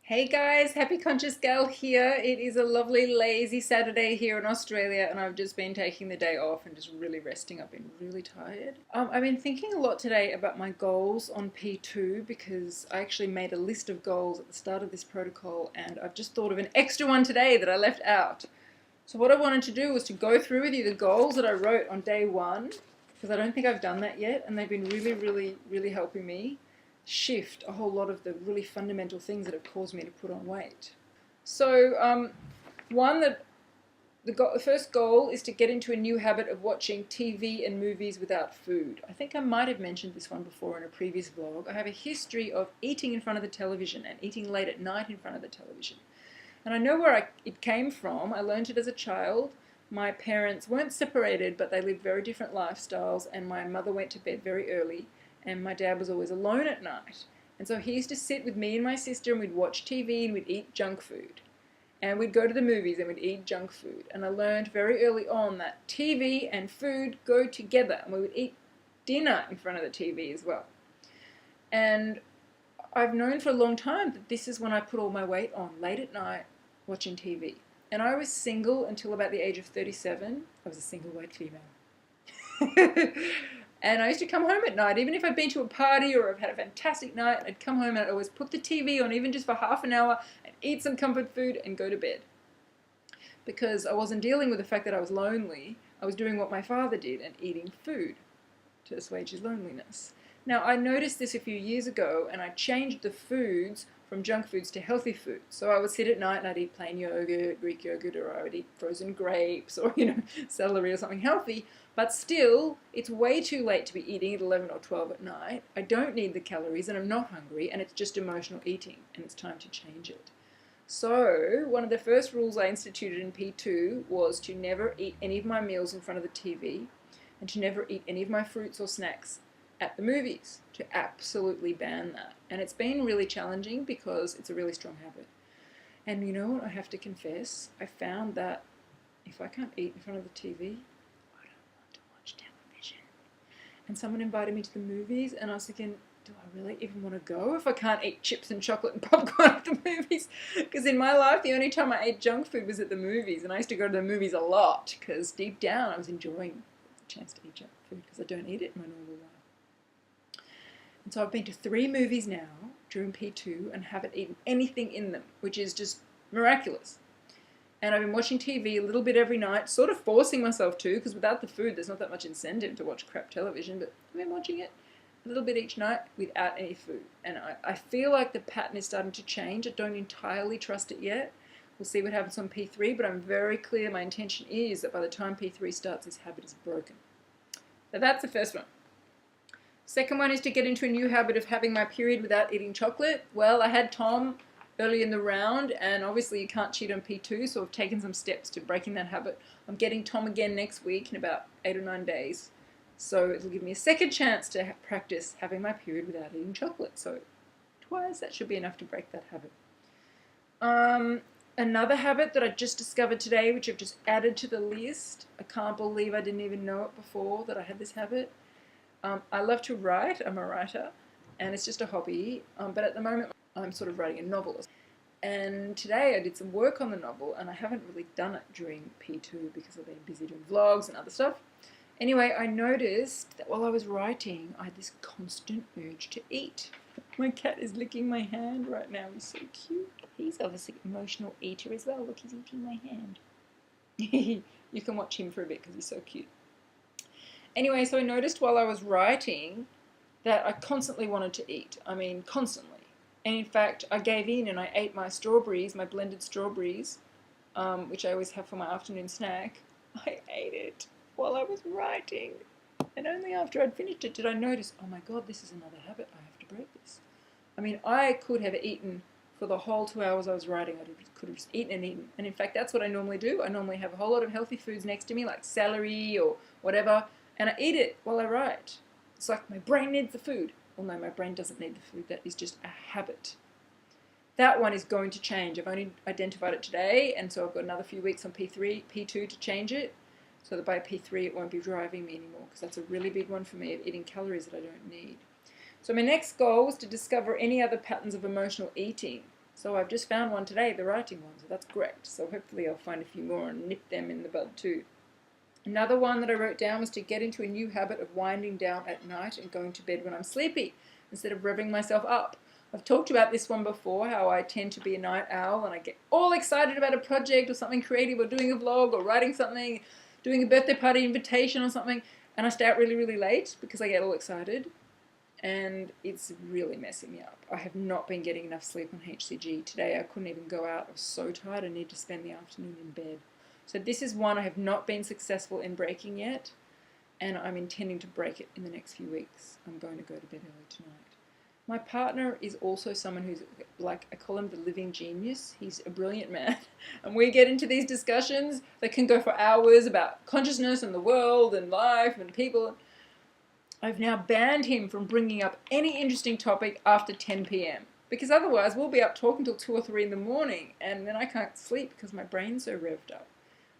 Hey guys, Happy Conscious Gal here. It is a lovely lazy Saturday here in Australia and I've just been taking the day off and just really resting. I've been really tired. I've been thinking a lot today about my goals on P2 because I actually made a list of goals at the start of this protocol and I've just thought of an extra one today that I left out. So what I wanted to do was to go through with you the goals that I wrote on day one because I don't think I've done that yet and they've been really helping me shift a whole lot of the really fundamental things that have caused me to put on weight. So one that the first goal is to get into a new habit of watching TV and movies without food. I think I might have mentioned this one before in a previous vlog. I have a history of eating in front of the television and eating late at night in front of the television. And I know where it came from. I learned it as a child. My parents weren't separated, but they lived very different lifestyles, and my mother went to bed very early, and my dad was always alone at night. And so he used to sit with me and my sister, and we'd watch TV, and we'd eat junk food. And we'd go to the movies, and we'd eat junk food. And I learned very early on that TV and food go together, and we would eat dinner in front of the TV as well. And I've known for a long time that this is when I put all my weight on, late at night, watching TV. And I was single until about the age of 37. I was a single white female. And I used to come home at night, even if I'd been to a party or I've had a fantastic night, I'd come home and I'd always put the TV on, even just for half an hour, and eat some comfort food and go to bed. Because I wasn't dealing with the fact that I was lonely, I was doing what my father did and eating food to assuage his loneliness. Now, I noticed this a few years ago, and I changed the foods from junk foods to healthy foods. So I would sit at night and I'd eat plain yogurt, Greek yogurt, or I would eat frozen grapes or, celery or something healthy. But still, it's way too late to be eating at 11 or 12 at night. I don't need the calories and I'm not hungry, and it's just emotional eating, and it's time to change it. So one of the first rules I instituted in P2 was to never eat any of my meals in front of the TV and to never eat any of my fruits or snacks at the movies, to absolutely ban that. And it's been really challenging because it's a really strong habit. And you know what, I have to confess, I found that if I can't eat in front of the TV, I don't want to watch television. And someone invited me to the movies and I was thinking, do I really even want to go if I can't eat chips and chocolate and popcorn at the movies? Because in my life, the only time I ate junk food was at the movies, and I used to go to the movies a lot because deep down I was enjoying the chance to eat junk food because I don't eat it in my normal life. And so I've been to 3 movies now during P2 and haven't eaten anything in them, which is just miraculous. And I've been watching TV a little bit every night, sort of forcing myself to, because without the food there's not that much incentive to watch crap television, but I've been watching it a little bit each night without any food. And I feel like the pattern is starting to change. I don't entirely trust it yet. We'll see what happens on P3, but I'm very clear my intention is that by the time P3 starts, this habit is broken. So that's the first one. Second one is to get into a new habit of having my period without eating chocolate. Well, I had Tom early in the round, and obviously you can't cheat on P2, so I've taken some steps to breaking that habit. I'm getting Tom again next week in about 8 or 9 days. So it'll give me a second chance to practice having my period without eating chocolate. So twice, that should be enough to break that habit. Another habit that I just discovered today, which I've just added to the list. I can't believe I didn't even know it before that I had this habit. I love to write. I'm a writer, and it's just a hobby. But at the moment, I'm sort of writing a novel. And today I did some work on the novel, and I haven't really done it during P2 because I've been busy doing vlogs and other stuff. Anyway, I noticed that while I was writing, I had this constant urge to eat. My cat is licking my hand right now. He's so cute. He's obviously an emotional eater as well. Look, he's eating my hand. You can watch him for a bit because he's so cute. Anyway, so I noticed while I was writing that I constantly wanted to eat. I mean, constantly. And in fact, I gave in and I ate my strawberries, my blended strawberries, which I always have for my afternoon snack. I ate it while I was writing. And only after I'd finished it did I notice, oh my God, this is another habit. I have to break this. I mean, I could have eaten for the whole 2 hours I was writing. I could have just eaten and eaten. And in fact, that's what I normally do. I normally have a whole lot of healthy foods next to me, like celery or whatever, and I eat it while I write. It's like my brain needs the food. Well, no, my brain doesn't need the food. That is just a habit. That one is going to change. I've only identified it today, and so I've got another few weeks on P2 to change it, so that by P3 it won't be driving me anymore, because that's a really big one for me, of eating calories that I don't need. So my next goal was to discover any other patterns of emotional eating. So I've just found one today, the writing one, so that's great. So hopefully I'll find a few more and nip them in the bud too. Another one that I wrote down was to get into a new habit of winding down at night and going to bed when I'm sleepy, instead of revving myself up. I've talked about this one before, how I tend to be a night owl and I get all excited about a project or something creative or doing a vlog or writing something, doing a birthday party invitation or something, and I stay out really, really late because I get all excited, and it's really messing me up. I have not been getting enough sleep on HCG. Today I couldn't even go out. I was so tired. I need to spend the afternoon in bed. So this is one I have not been successful in breaking yet, and I'm intending to break it in the next few weeks. I'm going to go to bed early tonight. My partner is also someone who's like, I call him the living genius. He's a brilliant man. And we get into these discussions that can go for hours about consciousness and the world and life and people. I've now banned him from bringing up any interesting topic after 10 p.m. because otherwise we'll be up talking till 2 or 3 in the morning, and then I can't sleep because my brain's so revved up.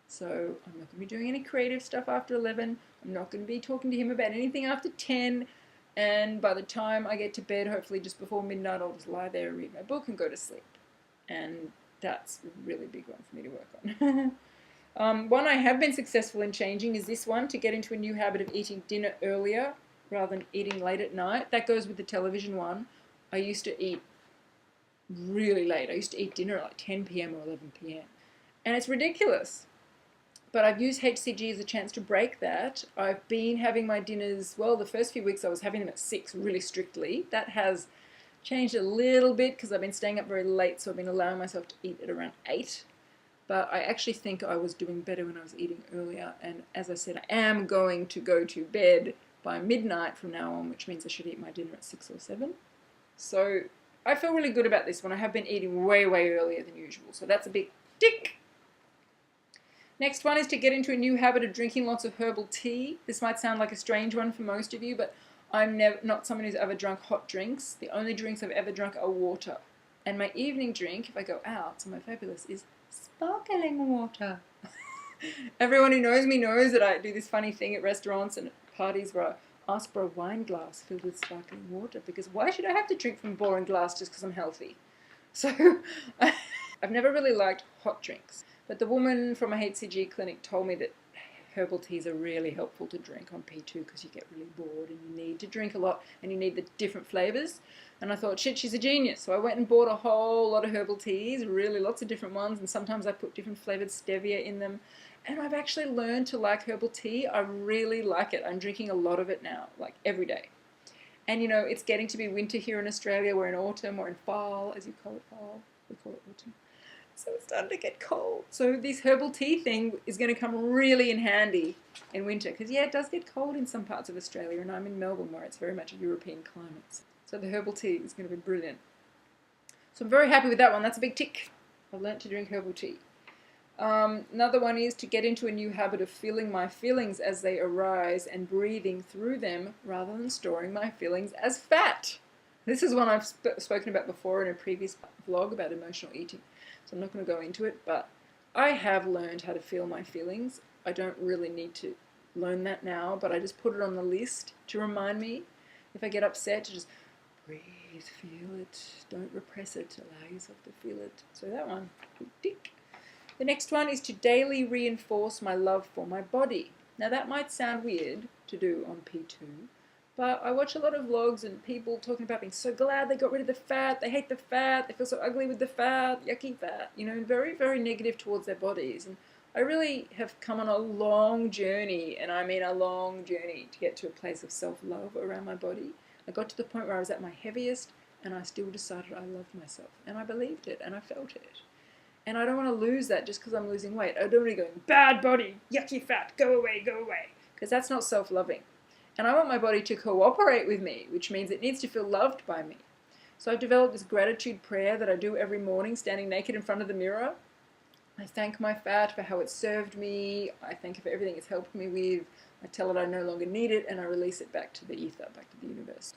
So I'm not going to be doing any creative stuff after 11. I'm not going to be talking to him about anything after 10. And by the time I get to bed, hopefully just before midnight, I'll just lie there, read my book, and go to sleep. And that's a really big one for me to work on. One I have been successful in changing is this one, to get into a new habit of eating dinner earlier rather than eating late at night. That goes with the television one. I used to eat really late. I used to eat dinner at like 10 p.m. or 11 p.m. And it's ridiculous. But I've used HCG as a chance to break that. I've been having my dinners, well, the first few weeks I was having them at 6 really strictly. That has changed a little bit because I've been staying up very late, so I've been allowing myself to eat at around 8. But I actually think I was doing better when I was eating earlier. And as I said, I am going to go to bed by midnight from now on, which means I should eat my dinner at 6 or 7. So I feel really good about this one. I have been eating way, way earlier than usual. So that's a big tick. Next one is to get into a new habit of drinking lots of herbal tea. This might sound like a strange one for most of you, but I'm not someone who's ever drunk hot drinks. The only drinks I've ever drunk are water. And my evening drink, if I go out, so my fabulous, is sparkling water. Everyone who knows me knows that I do this funny thing at restaurants and at parties where I ask for a wine glass filled with sparkling water, because why should I have to drink from a boring glass just because I'm healthy? So I've never really liked hot drinks. But the woman from a HCG clinic told me that herbal teas are really helpful to drink on P2 because you get really bored and you need to drink a lot and you need the different flavours. And I thought, shit, she's a genius. So I went and bought a whole lot of herbal teas, really lots of different ones, and sometimes I put different flavoured stevia in them. And I've actually learned to like herbal tea. I really like it. I'm drinking a lot of it now, like every day. And you know, it's getting to be winter here in Australia. We're in autumn, or in fall, as you call it, fall. We call it autumn. So it's starting to get cold. So this herbal tea thing is going to come really in handy in winter. Because yeah, it does get cold in some parts of Australia. And I'm in Melbourne where it's very much a European climate. So the herbal tea is going to be brilliant. So I'm very happy with that one. That's a big tick. I've learnt to drink herbal tea. Another one is to get into a new habit of feeling my feelings as they arise and breathing through them rather than storing my feelings as fat. This is one I've spoken about before in a previous vlog about emotional eating. So I'm not going to go into it, but I have learned how to feel my feelings. I don't really need to learn that now, but I just put it on the list to remind me if I get upset to just breathe, feel it, don't repress it, allow yourself to feel it. So that one, tick. The next one is to daily reinforce my love for my body. Now that might sound weird to do on P2, but I watch a lot of vlogs and people talking about being so glad they got rid of the fat, they hate the fat, they feel so ugly with the fat, yucky fat, you know, very, very negative towards their bodies. And I really have come on a long journey, and I mean a long journey, to get to a place of self-love around my body. I got to the point where I was at my heaviest and I still decided I loved myself, and I believed it and I felt it. And I don't want to lose that just because I'm losing weight. I don't want to go, bad body, yucky fat, go away, because that's not self-loving. And I want my body to cooperate with me, which means it needs to feel loved by me. So I've developed this gratitude prayer that I do every morning, standing naked in front of the mirror. I thank my fat for how it served me. I thank it for everything it's helped me with. I tell it I no longer need it, and I release it back to the ether, back to the universe.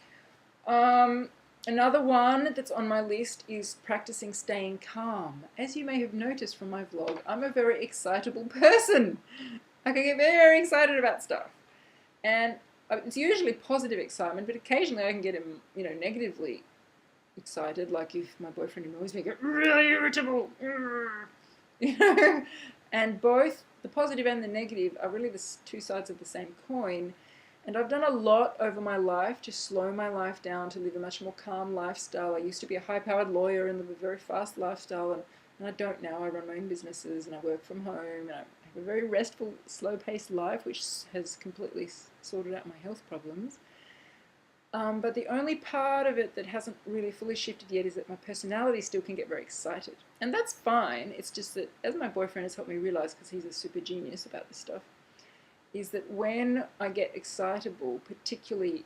Another one that's on my list is practicing staying calm. As you may have noticed from my vlog, I'm a very excitable person. I can get very excited about stuff. And it's usually positive excitement, but occasionally I can get, negatively excited. Like if my boyfriend annoys me, I get really irritable. You know, and both the positive and the negative are really the two sides of the same coin. And I've done a lot over my life to slow my life down, to live a much more calm lifestyle. I used to be a high-powered lawyer and live a very fast lifestyle, and I don't now. I run my own businesses and I work from home, and I have a very restful, slow-paced life, which has completely sorted out my health problems. But the only part of it that hasn't really fully shifted yet is that my personality still can get very excited. And that's fine. It's just that, as my boyfriend has helped me realize, because he's a super genius about this stuff, is that when I get excitable, particularly,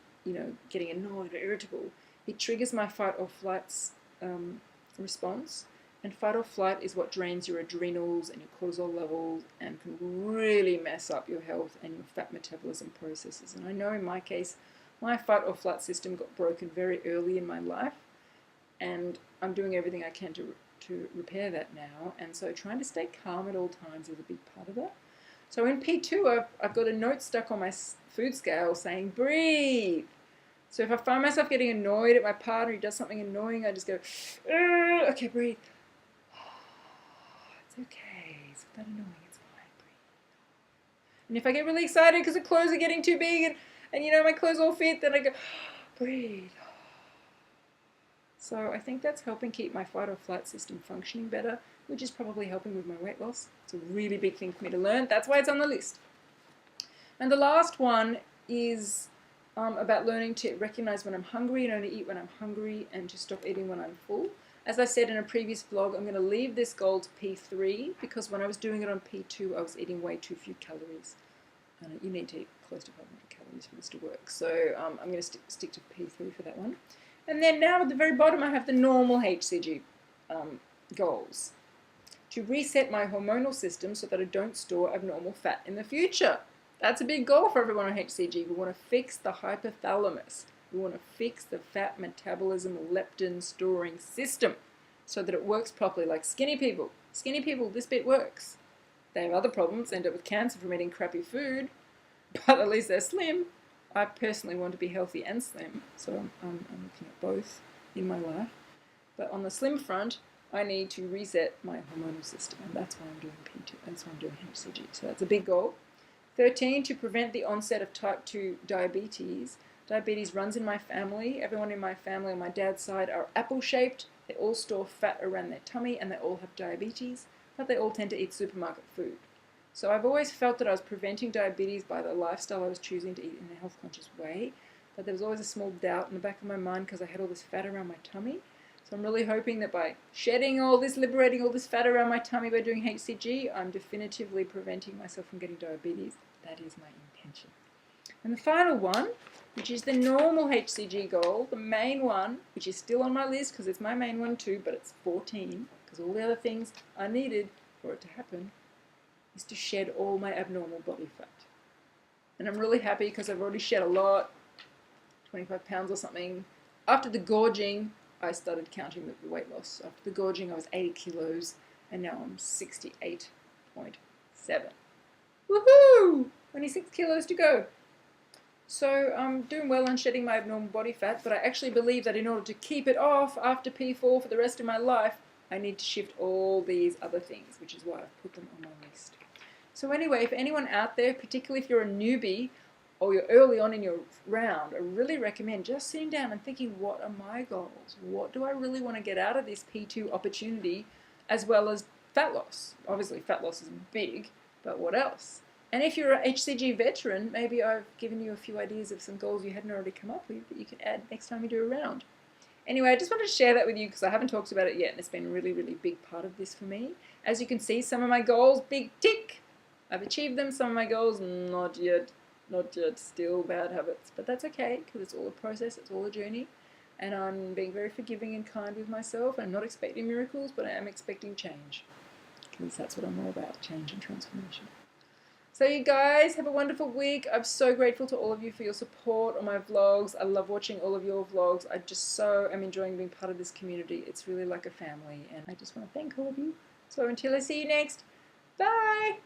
getting annoyed or irritable, it triggers my fight or flight response. And fight or flight is what drains your adrenals and your cortisol levels and can really mess up your health and your fat metabolism processes. And I know in my case, my fight or flight system got broken very early in my life, and I'm doing everything I can to repair that now. And so trying to stay calm at all times is a big part of that. So in P2, I've got a note stuck on my food scale saying, breathe. So if I find myself getting annoyed at my partner, he does something annoying, I just go, okay, breathe. It's okay. It's not that annoying. It's fine. Breathe. And if I get really excited because the clothes are getting too big and my clothes all fit, then I go, breathe. So I think that's helping keep my fight or flight system functioning better, which is probably helping with my weight loss. It's a really big thing for me to learn. That's why it's on the list. And the last one is about learning to recognize when I'm hungry and only eat when I'm hungry, and to stop eating when I'm full. As I said in a previous vlog, I'm going to leave this goal to P3 because when I was doing it on P2, I was eating way too few calories. And you need to eat close to 500 calories for this to work. So I'm going to stick to P3 for that one. And then now at the very bottom, I have the normal HCG goals. To reset my hormonal system so that I don't store abnormal fat in the future. That's a big goal for everyone on HCG. We want to fix the hypothalamus. We want to fix the fat metabolism leptin storing system so that it works properly, like skinny people. Skinny people, this bit works. They have other problems, end up with cancer from eating crappy food, but at least they're slim. I personally want to be healthy and slim, so I'm looking at both in my life. But on the slim front, I need to reset my hormonal system, and that's why I'm doing P2, that's why I'm doing HCG. So that's a big goal. 13, to prevent the onset of type 2 diabetes. Diabetes runs in my family. Everyone in my family on my dad's side are apple-shaped. They all store fat around their tummy, and they all have diabetes, but they all tend to eat supermarket food. So I've always felt that I was preventing diabetes by the lifestyle I was choosing to eat in a health-conscious way, but there was always a small doubt in the back of my mind because I had all this fat around my tummy. So I'm really hoping that by shedding all this, liberating all this fat around my tummy by doing HCG, I'm definitively preventing myself from getting diabetes. That is my intention. And the final one, which is the normal HCG goal, the main one, which is still on my list because it's my main one too, but it's 14, because all the other things I needed for it to happen, is to shed all my abnormal body fat. And I'm really happy because I've already shed a lot, 25 pounds or something. After the gorging, I started counting the weight loss. After the gorging, I was 80 kilos, and now I'm 68.7. Woohoo! 26 kilos to go. So I'm doing well on shedding my abnormal body fat, but I actually believe that in order to keep it off after P4 for the rest of my life, I need to shift all these other things, which is why I've put them on my list. So anyway, if anyone out there, particularly if you're a newbie or you're early on in your round, I really recommend just sitting down and thinking, what are my goals? What do I really want to get out of this P2 opportunity, as well as fat loss? Obviously, fat loss is big, but what else? And if you're an HCG veteran, maybe I've given you a few ideas of some goals you hadn't already come up with that you can add next time you do a round. Anyway, I just wanted to share that with you because I haven't talked about it yet, and it's been a really, really big part of this for me. As you can see, some of my goals, big tick. I've achieved them. Some of my goals, not yet, still bad habits. But that's okay because it's all a process, it's all a journey. And I'm being very forgiving and kind with myself. I'm not expecting miracles, but I am expecting change. Because that's what I'm all about, change and transformation. So you guys, have a wonderful week. I'm so grateful to all of you for your support on my vlogs. I love watching all of your vlogs. I just so am enjoying being part of this community. It's really like a family, and I just want to thank all of you. So until I see you next, bye!